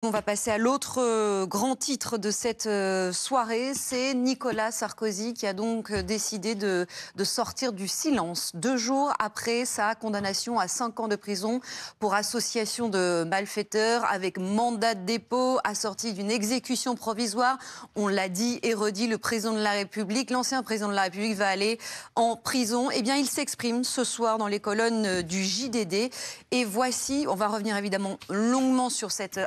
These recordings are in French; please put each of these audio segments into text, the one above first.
On va passer à l'autre grand titre de cette soirée, c'est Nicolas Sarkozy qui a donc décidé de sortir du silence 2 jours après sa condamnation à 5 ans de prison pour association de malfaiteurs avec mandat de dépôt assorti d'une exécution provisoire. On l'a dit et redit, le président de la République, l'ancien président de la République va aller en prison. Eh bien, il s'exprime ce soir dans les colonnes du JDD. Et voici, on va revenir évidemment longuement sur cette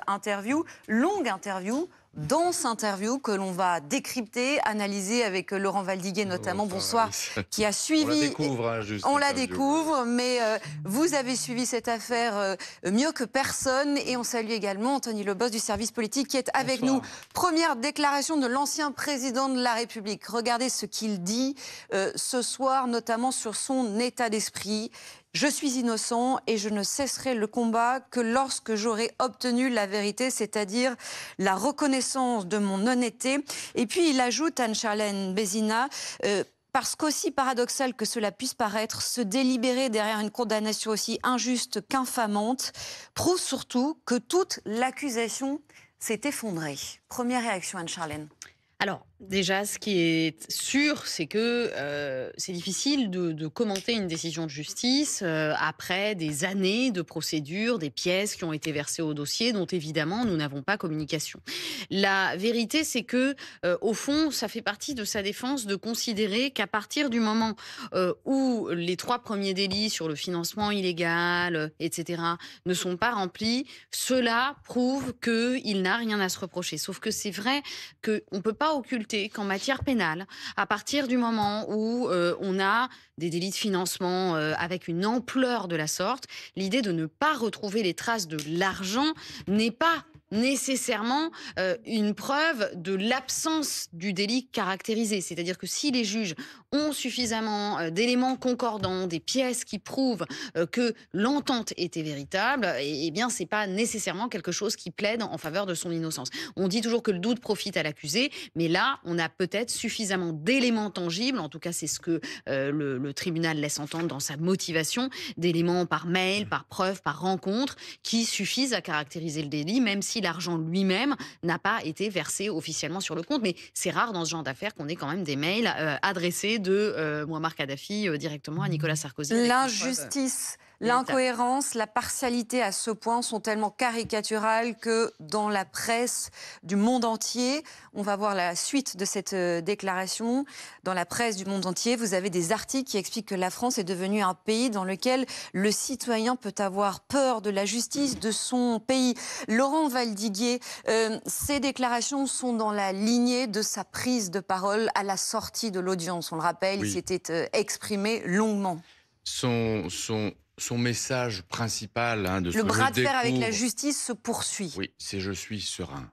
longue interview, dense interview que l'on va décrypter, analyser avec Laurent Valdiguier notamment. Bonsoir, qui a suivi. On la découvre, hein, juste. On la découvre, mais vous avez suivi cette affaire mieux que personne. Et on salue également Anthony Lebos du service politique qui est avec nous. Première déclaration de l'ancien président de la République. Regardez ce qu'il dit ce soir, notamment sur son état d'esprit. Je suis innocent et je ne cesserai le combat que lorsque j'aurai obtenu la vérité, c'est-à-dire la reconnaissance de mon honnêteté. Et puis il ajoute, Anne-Charlène Bézina, parce qu'aussi paradoxal que cela puisse paraître, se délibérer derrière une condamnation aussi injuste qu'infamante prouve surtout que toute l'accusation s'est effondrée. Première réaction, Anne-Charlène. Alors, déjà, ce qui est sûr, c'est que c'est difficile de commenter une décision de justice après des années de procédures, des pièces qui ont été versées au dossier, dont évidemment nous n'avons pas communication. La vérité, c'est que, au fond, ça fait partie de sa défense de considérer qu'à partir du moment où les 3 premiers délits sur le financement illégal, etc., ne sont pas remplis, cela prouve qu'il n'a rien à se reprocher. Sauf que c'est vrai qu'on ne peut pas occulter qu'en matière pénale, à partir du moment où on a des délits de financement avec une ampleur de la sorte, l'idée de ne pas retrouver les traces de l'argent n'est pas nécessairement une preuve de l'absence du délit caractérisé. C'est-à-dire que si les juges ont suffisamment d'éléments concordants, des pièces qui prouvent que l'entente était véritable, eh bien, c'est pas nécessairement quelque chose qui plaide en faveur de son innocence. On dit toujours que le doute profite à l'accusé, mais là, on a peut-être suffisamment d'éléments tangibles, en tout cas, c'est ce que le tribunal laisse entendre dans sa motivation, d'éléments par mail, par preuve, par rencontre, qui suffisent à caractériser le délit, même si l'argent lui-même n'a pas été versé officiellement sur le compte. Mais c'est rare dans ce genre d'affaires qu'on ait quand même des mails adressés de Mouammar Kadhafi directement à Nicolas Sarkozy. L'injustice, l'incohérence, la partialité à ce point sont tellement caricaturales que dans la presse du monde entier, on va voir la suite de cette déclaration, dans la presse du monde entier, vous avez des articles qui expliquent que la France est devenue un pays dans lequel le citoyen peut avoir peur de la justice de son pays. Laurent Valdiguier, ces déclarations sont dans la lignée de sa prise de parole à la sortie de l'audience. On le rappelle, Oui. il s'était exprimé longuement. Son message principal, hein, de ce Le que bras je de fer avec la découvre, justice se poursuit. oui, c'est je suis serein.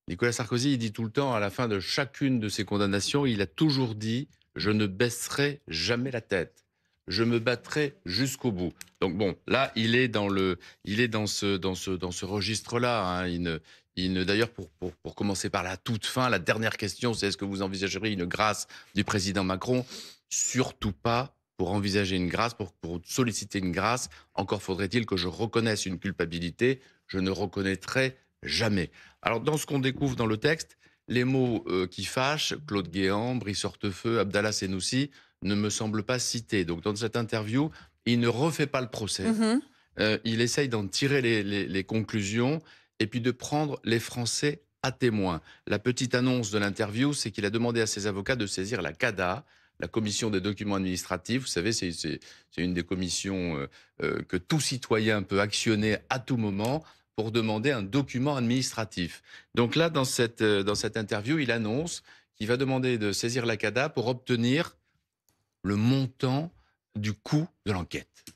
Nicolas Sarkozy, il dit tout le temps, à la fin de chacune de ses condamnations, il a toujours dit « je ne baisserai jamais la tête, je me battrai jusqu'au bout ». Donc bon, là, il est dans ce registre-là. Hein. D'ailleurs, pour commencer par la toute fin, la dernière question, c'est est-ce que vous envisageriez une grâce du président Macron? Surtout pas. Pour envisager une grâce, pour solliciter une grâce, encore faudrait-il que je reconnaisse une culpabilité. Je ne reconnaîtrai jamais. Alors, dans ce qu'on découvre dans le texte, les mots qui fâchent, Claude Guéant, Brice Hortefeux, Abdallah Senoussi, ne me semblent pas cités. Donc, dans cette interview, il ne refait pas le procès. Il essaye d'en tirer les conclusions et puis de prendre les Français à témoin. La petite annonce de l'interview, c'est qu'il a demandé à ses avocats de saisir la CADA, la commission des documents administratifs. Vous savez, c'est une des commissions que tout citoyen peut actionner à tout moment pour demander un document administratif. Donc là, dans cette interview, il annonce qu'il va demander de saisir la CADA pour obtenir le montant du coût de l'enquête. Vous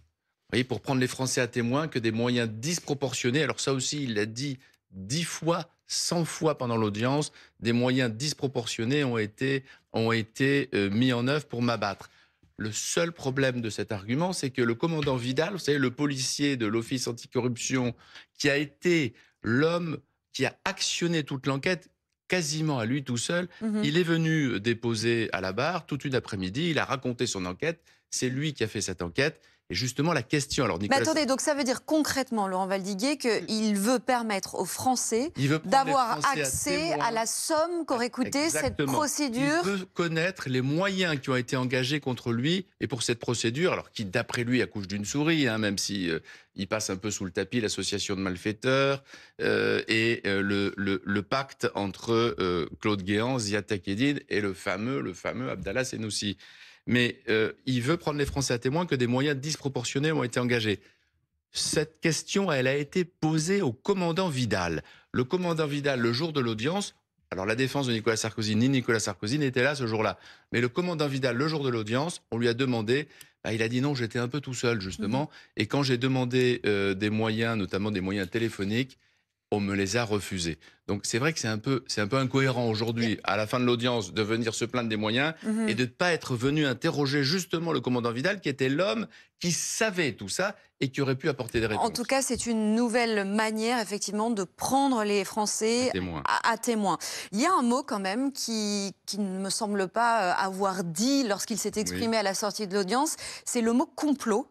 voyez, pour prendre les Français à témoin, que des moyens disproportionnés, alors ça aussi, il l'a dit 10 fois, 100 fois pendant l'audience, des moyens disproportionnés ont été mis en œuvre pour m'abattre. Le seul problème de cet argument, c'est que le commandant Vidal, vous savez, le policier de l'Office anticorruption, qui a été l'homme qui a actionné toute l'enquête, quasiment à lui tout seul, il est venu déposer à la barre toute une après-midi, il a raconté son enquête, c'est lui qui a fait cette enquête, Et justement, la question... Alors, Mais Nicolas... attendez, donc ça veut dire concrètement, Laurent Valdiguier, qu'il veut permettre aux Français d'avoir accès à la somme qu'aurait coûté cette procédure. Il veut connaître les moyens qui ont été engagés contre lui et pour cette procédure, alors qui, d'après lui, accouche d'une souris, même si il passe un peu sous le tapis l'association de malfaiteurs et le pacte entre Claude Guéant, Ziad Takieddine et le fameux Abdallah Senussi. Mais il veut prendre les Français à témoin que des moyens disproportionnés ont été engagés. Cette question, elle a été posée au commandant Vidal. Le commandant Vidal, le jour de l'audience, alors la défense de Nicolas Sarkozy, ni Nicolas Sarkozy n'était là ce jour-là. Mais le commandant Vidal, le jour de l'audience, on lui a demandé, il a dit non, j'étais un peu tout seul justement. Et quand j'ai demandé des moyens, notamment des moyens téléphoniques, on me les a refusés. Donc c'est vrai que c'est un peu incohérent aujourd'hui, à la fin de l'audience, de venir se plaindre des moyens et de ne pas être venu interroger justement le commandant Vidal, qui était l'homme qui savait tout ça et qui aurait pu apporter des réponses. En tout cas, c'est une nouvelle manière, effectivement, de prendre les Français à témoin. Il y a un mot, quand même, qui ne me semble pas avoir dit lorsqu'il s'est exprimé à la sortie de l'audience, c'est le mot complot.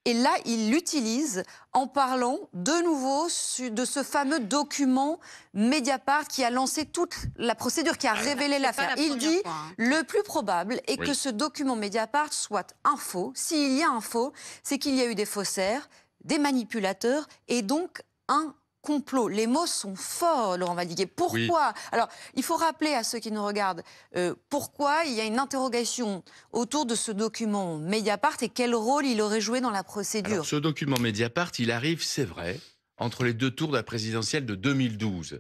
Et là, il l'utilise en parlant de nouveau de ce fameux document Mediapart qui a lancé toute la procédure, qui a révélé l'affaire. Il dit le plus probable est que ce document Mediapart soit un faux. S'il y a un faux, c'est qu'il y a eu des faussaires, des manipulateurs et donc un complot. Les mots sont forts, Laurent Valdiguier. Pourquoi ? Alors, il faut rappeler à ceux qui nous regardent pourquoi il y a une interrogation autour de ce document Mediapart et quel rôle il aurait joué dans la procédure. Alors, ce document Mediapart, il arrive, c'est vrai, entre les deux tours de la présidentielle de 2012.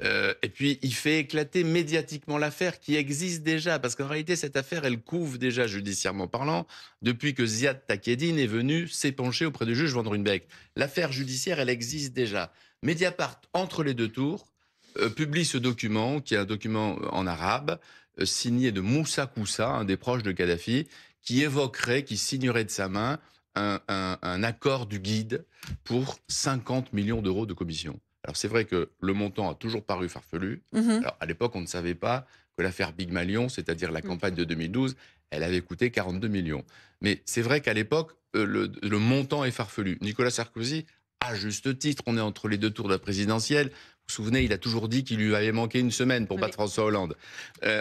Et puis, il fait éclater médiatiquement l'affaire qui existe déjà, parce qu'en réalité, cette affaire, elle couve déjà judiciairement parlant, depuis que Ziad Takieddine est venu s'épancher auprès du juge Van Ruynbeck. L'affaire judiciaire, elle existe déjà. Mediapart, entre les deux tours, publie ce document, qui est un document en arabe, signé de Moussa Koussa, un des proches de Kadhafi, qui évoquerait, qui signerait de sa main un accord du guide pour 50 millions d'euros de commission. Alors c'est vrai que le montant a toujours paru farfelu. Alors à l'époque, on ne savait pas que l'affaire Big Malion, c'est-à-dire la campagne de 2012, elle avait coûté 42 millions. Mais c'est vrai qu'à l'époque, le montant est farfelu. Nicolas Sarkozy, à juste titre, on est entre les deux tours de la présidentielle. Vous vous souvenez, il a toujours dit qu'il lui avait manqué une semaine pour battre François Hollande.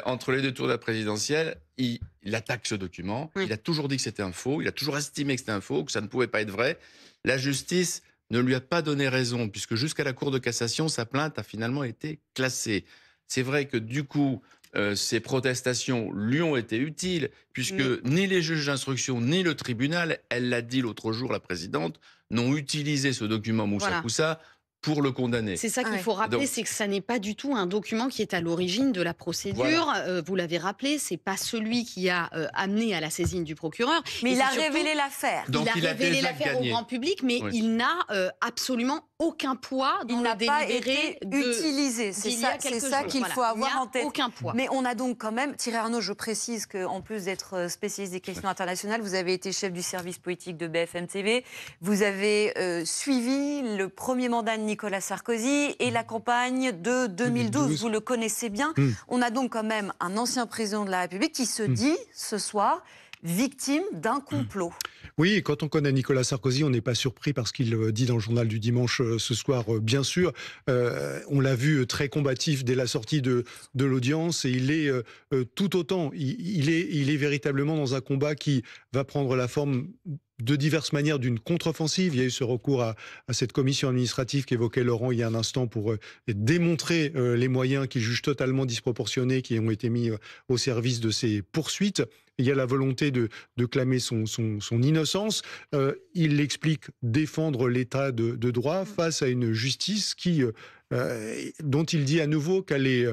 Entre les deux tours de la présidentielle, il attaque ce document. Il a toujours dit que c'était un faux. Il a toujours estimé que c'était un faux, que ça ne pouvait pas être vrai. La justice ne lui a pas donné raison, puisque jusqu'à la Cour de cassation, sa plainte a finalement été classée. C'est vrai que du coup, ces protestations lui ont été utiles, puisque ni les juges d'instruction, ni le tribunal, elle l'a dit l'autre jour, la présidente, n'ont utilisé ce document Moussa Koussa pour le condamner. C'est ça qu'il faut rappeler, c'est que ça n'est pas du tout un document qui est à l'origine de la procédure. Vous l'avez rappelé, c'est pas celui qui a amené à la saisine du procureur. Mais il a révélé l'affaire. Il a révélé l'affaire au grand public, mais il n'a absolument aucun poids dans le délibéré utilisé. C'est ça qu'il faut avoir en tête. Aucun poids. Mais on a donc quand même, Thierry Arnaud, je précise qu'en plus d'être spécialiste des questions internationales, vous avez été chef du service politique de BFM TV. Vous avez suivi le premier mandat de Nicolas Sarkozy et la campagne de 2012. Vous le connaissez bien. On a donc quand même un ancien président de la République qui se dit ce soir victime d'un complot. Oui, et quand on connaît Nicolas Sarkozy, on n'est pas surpris parce qu'il dit dans le journal du dimanche ce soir, bien sûr. On l'a vu très combatif dès la sortie de l'audience et il est tout autant. Il est véritablement dans un combat qui va prendre la forme de diverses manières d'une contre-offensive. Il y a eu ce recours à cette commission administrative qu'évoquait Laurent il y a un instant pour démontrer les moyens qu'il juge totalement disproportionnés qui ont été mis au service de ces poursuites. Il y a la volonté de clamer son innocence. Il explique défendre l'état de droit face à une justice dont il dit à nouveau qu'elle est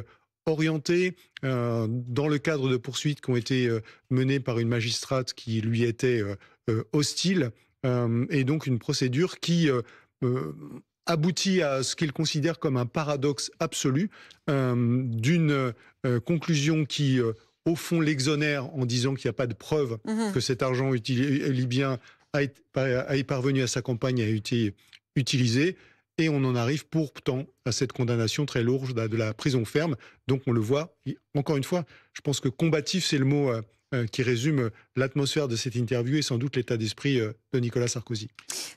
orientée dans le cadre de poursuites qui ont été menées par une magistrate qui lui était hostile, et donc une procédure qui aboutit à ce qu'il considère comme un paradoxe absolu d'une conclusion qui au fond l'exonère en disant qu'il n'y a pas de preuve que cet argent libyen est parvenu à sa campagne et a été utilisé. Et on en arrive pourtant à cette condamnation très lourde de la prison ferme. Donc on le voit, encore une fois, je pense que combatif, c'est le mot qui résume l'atmosphère de cette interview et sans doute l'état d'esprit de Nicolas Sarkozy.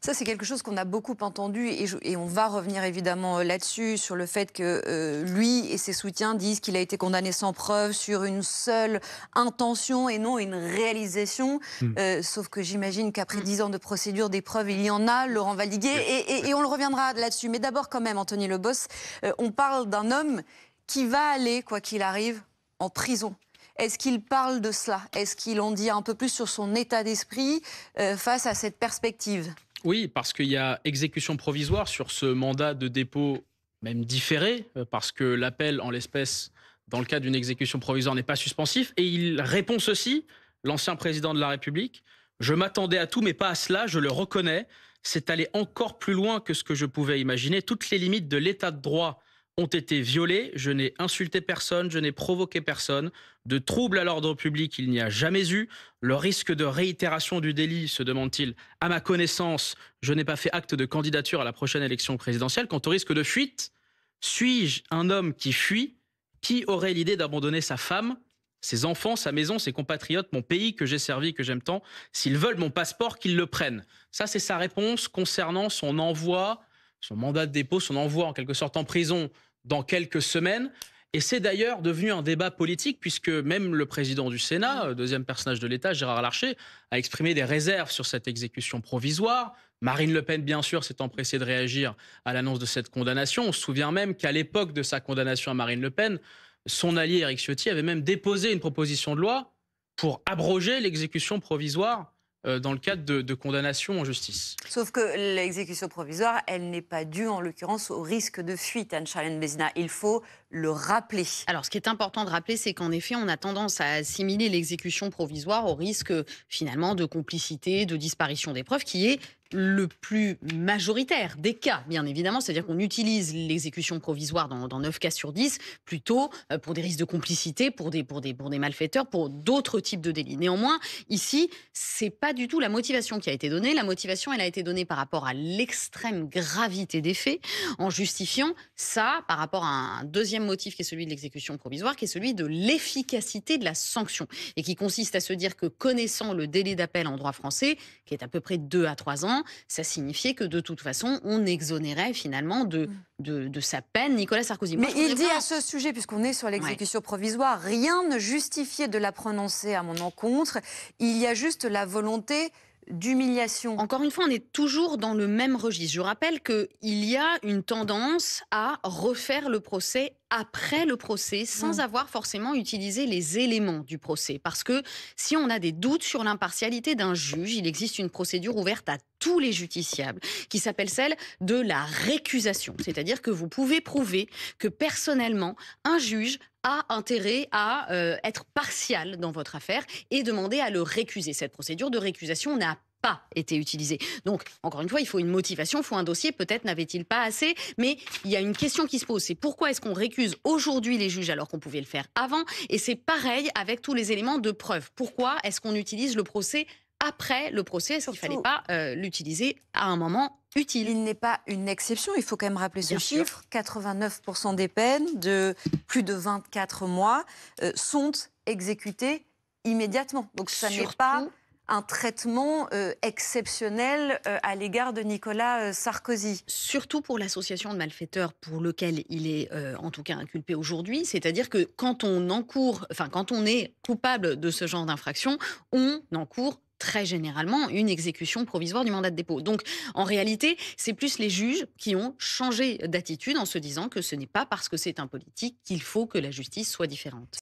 Ça, c'est quelque chose qu'on a beaucoup entendu et on va revenir évidemment là-dessus, sur le fait que lui et ses soutiens disent qu'il a été condamné sans preuve sur une seule intention et non une réalisation. Sauf que j'imagine qu'après 10 ans de procédure, des preuves, il y en a, Laurent Valdiguier, et on le reviendra là-dessus. Mais d'abord quand même, Anthony Lebos, on parle d'un homme qui va aller, quoi qu'il arrive, en prison. Est-ce qu'il parle de cela? Est-ce qu'il en dit un peu plus sur son état d'esprit face à cette perspective? Oui, parce qu'il y a exécution provisoire sur ce mandat de dépôt, même différé, parce que l'appel, en l'espèce, dans le cas d'une exécution provisoire, n'est pas suspensif. Et il répond ceci, l'ancien président de la République: « Je m'attendais à tout, mais pas à cela, je le reconnais. C'est aller encore plus loin que ce que je pouvais imaginer. Toutes les limites de l'état de droit ont été violées. Je n'ai insulté personne, je n'ai provoqué personne. De troubles à l'ordre public, il n'y a jamais eu. Le risque de réitération du délit, se demande-t-il, à ma connaissance, je n'ai pas fait acte de candidature à la prochaine élection présidentielle. Quant au risque de fuite, suis-je un homme qui fuit? Qui aurait l'idée d'abandonner sa femme, ses enfants, sa maison, ses compatriotes, mon pays que j'ai servi, que j'aime tant? S'ils veulent mon passeport, qu'ils le prennent. » Ça, c'est sa réponse concernant son envoi, son mandat de dépôt, son envoi en quelque sorte en prison dans quelques semaines. Et c'est d'ailleurs devenu un débat politique, puisque même le président du Sénat, deuxième personnage de l'État, Gérard Larcher, a exprimé des réserves sur cette exécution provisoire. Marine Le Pen, bien sûr, s'est empressée de réagir à l'annonce de cette condamnation. On se souvient même qu'à l'époque de sa condamnation à Marine Le Pen, son allié Éric Ciotti avait même déposé une proposition de loi pour abroger l'exécution provisoire dans le cadre de condamnation en justice. Sauf que l'exécution provisoire, elle n'est pas due en l'occurrence au risque de fuite, Anne-Charlène Bézina. Il faut le rappeler. Alors, ce qui est important de rappeler, c'est qu'en effet, on a tendance à assimiler l'exécution provisoire au risque, finalement, de complicité, de disparition des preuves, qui est le plus majoritaire des cas, bien évidemment. C'est-à-dire qu'on utilise l'exécution provisoire dans 9 cas sur 10, plutôt pour des risques de complicité, pour des malfaiteurs, pour d'autres types de délits. Néanmoins, ici, c'est pas du tout la motivation qui a été donnée. La motivation, elle a été donnée par rapport à l'extrême gravité des faits, en justifiant ça par rapport à un deuxième motif qui est celui de l'exécution provisoire, qui est celui de l'efficacité de la sanction, et qui consiste à se dire que, connaissant le délai d'appel en droit français, qui est à peu près 2 à 3 ans, ça signifiait que de toute façon, on exonérait finalement de sa peine Nicolas Sarkozy. Mais il dit à ce sujet, puisqu'on est sur l'exécution provisoire, rien ne justifiait de la prononcer à mon encontre. Il y a juste la volonté d'humiliation. Encore une fois, on est toujours dans le même registre. Je rappelle qu'il y a une tendance à refaire le procès après le procès, sans avoir forcément utilisé les éléments du procès. Parce que si on a des doutes sur l'impartialité d'un juge, il existe une procédure ouverte à tous les justiciables, qui s'appelle celle de la récusation. C'est-à-dire que vous pouvez prouver que personnellement, un juge a intérêt à être partial dans votre affaire et demander à le récuser. Cette procédure de récusation n'a pas été utilisée. Donc, encore une fois, il faut une motivation, il faut un dossier. Peut-être n'avait-il pas assez, mais il y a une question qui se pose. C'est pourquoi est-ce qu'on récuse aujourd'hui les juges alors qu'on pouvait le faire avant? Et c'est pareil avec tous les éléments de preuve. Pourquoi est-ce qu'on utilise le procès après le procès? Est-ce qu'il ne fallait pas l'utiliser à un moment utile? Il n'est pas une exception, il faut quand même rappeler ce Bien sûr. chiffre. 89% des peines de plus de 24 mois sont exécutées immédiatement. Donc ça n'est pas un traitement exceptionnel à l'égard de Nicolas Sarkozy. Surtout pour l'association de malfaiteurs pour lequel il est en tout cas inculpé aujourd'hui. C'est-à-dire que quand on est coupable de ce genre d'infraction, on encourt très généralement une exécution provisoire du mandat de dépôt. Donc, en réalité, c'est plus les juges qui ont changé d'attitude en se disant que ce n'est pas parce que c'est un politique qu'il faut que la justice soit différente.